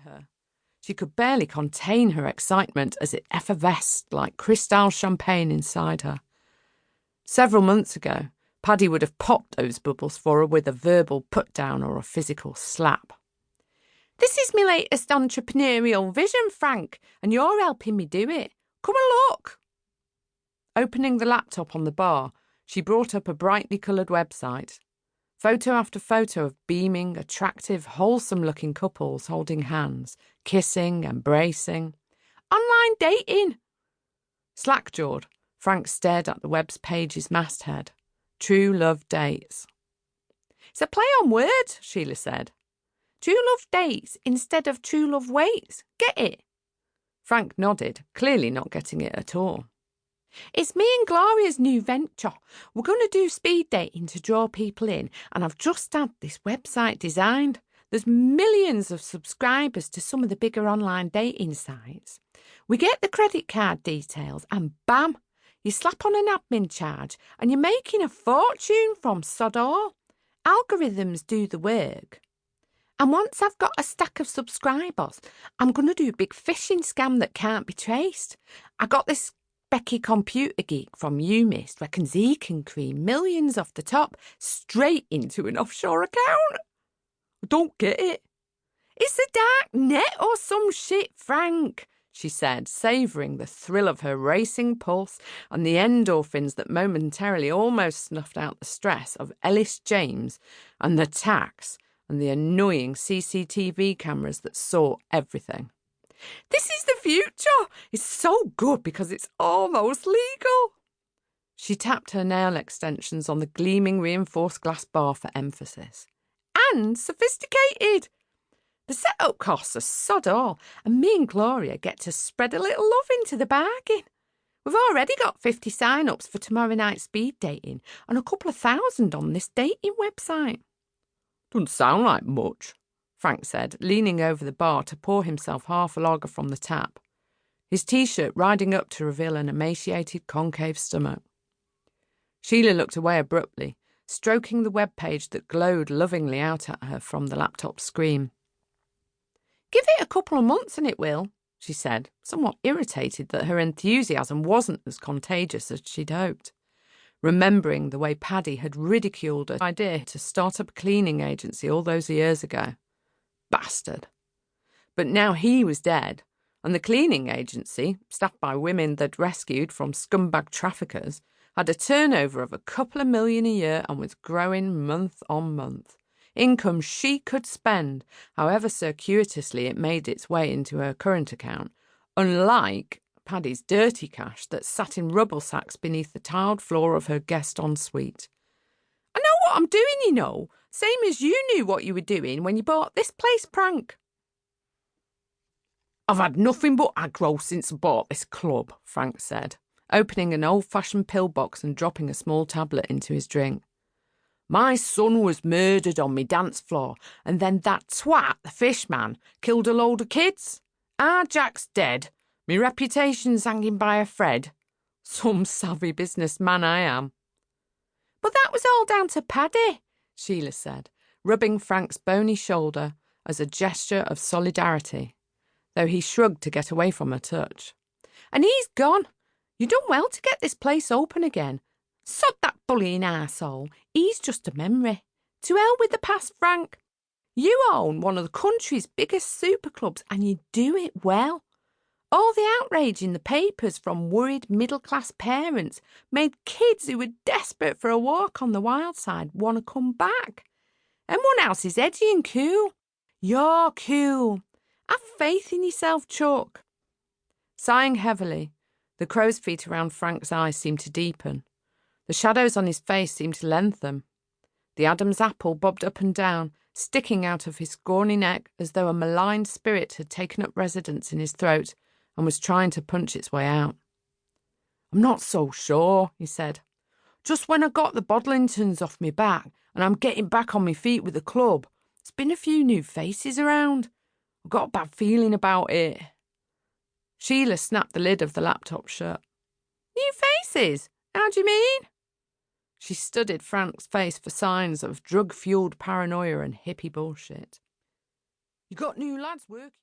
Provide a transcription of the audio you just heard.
her. She could barely contain her excitement as it effervesced like crystal champagne inside her. Several months ago, Paddy would have popped those bubbles for her with a verbal put-down or a physical slap. "This is my latest entrepreneurial vision, Frank, and you're helping me do it. Come and look." Opening the laptop on the bar, she brought up a brightly coloured website. Photo after photo of beaming, attractive, wholesome-looking couples holding hands, kissing, embracing. Online dating! Slack-jawed, Frank stared at the web's page's masthead. True Love Dates. "It's a play on words," Sheila said. "True Love Dates instead of True Love Waits. Get it?" Frank nodded, clearly not getting it at all. "It's me and Gloria's new venture. We're going to do speed dating to draw people in, and I've just had this website designed. There's millions of subscribers to some of the bigger online dating sites. We get the credit card details, and bam, you slap on an admin charge, and you're making a fortune from sod all. Algorithms do the work. And once I've got a stack of subscribers, I'm going to do a big phishing scam that can't be traced. I got this Becky computer geek from UMIST reckons he can cream millions off the top straight into an offshore account. I don't get it." "It's the dark net or some shit, Frank," she said, savouring the thrill of her racing pulse and the endorphins that momentarily almost snuffed out the stress of Ellis James and the tax and the annoying CCTV cameras that saw everything. "This is the future. It's so good because it's almost legal." She tapped her nail extensions on the gleaming reinforced glass bar for emphasis. "And sophisticated. The setup costs are sod all, and me and Gloria get to spread a little love into the bargain. We've already got 50 sign-ups for tomorrow night speed dating and a couple of thousand on this dating website." "Doesn't sound like much," Frank said, leaning over the bar to pour himself half a lager from the tap, his T-shirt riding up to reveal an emaciated concave stomach. Sheila looked away abruptly, stroking the web page that glowed lovingly out at her from the laptop screen. "Give it a couple of months and it will," she said, somewhat irritated that her enthusiasm wasn't as contagious as she'd hoped, remembering the way Paddy had ridiculed her idea to start up a cleaning agency all those years ago. Bastard. But now he was dead, and the cleaning agency, staffed by women they'd rescued from scumbag traffickers, had a turnover of a couple of million a year and was growing month on month. Income she could spend, however circuitously it made its way into her current account, unlike Paddy's dirty cash that sat in rubble sacks beneath the tiled floor of her guest ensuite. "I know what I'm doing, you know, same as you knew what you were doing when you bought this place, Prank." "I've had nothing but aggro since I bought this club," Frank said, opening an old-fashioned pillbox and dropping a small tablet into his drink. "My son was murdered on me dance floor, and then that twat, the fish man, killed a load of kids. Jack's dead. Me reputation's hanging by a thread. Some savvy businessman I am." "But that was all down to Paddy," Sheila said, rubbing Frank's bony shoulder as a gesture of solidarity, though he shrugged to get away from her touch. "And he's gone. You done well to get this place open again. Sod that bullying arsehole. He's just a memory. To hell with the past, Frank. You own one of the country's biggest super clubs, and you do it well. All the outrage in the papers from worried middle-class parents made kids who were desperate for a walk on the wild side want to come back. Everyone else is edgy and cool. You're cool. Have faith in yourself, Chuck." Sighing heavily, the crow's feet around Frank's eyes seemed to deepen. The shadows on his face seemed to lengthen. The Adam's apple bobbed up and down, sticking out of his scrawny neck as though a malign spirit had taken up residence in his throat and was trying to punch its way out. "I'm not so sure," he said. "Just when I got the Bodlingtons off me back and I'm getting back on my feet with the club, there's been a few new faces around. I've got a bad feeling about it." Sheila snapped the lid of the laptop shut. "New faces? How do you mean?" She studied Frank's face for signs of drug-fueled paranoia and hippie bullshit. "You got new lads working."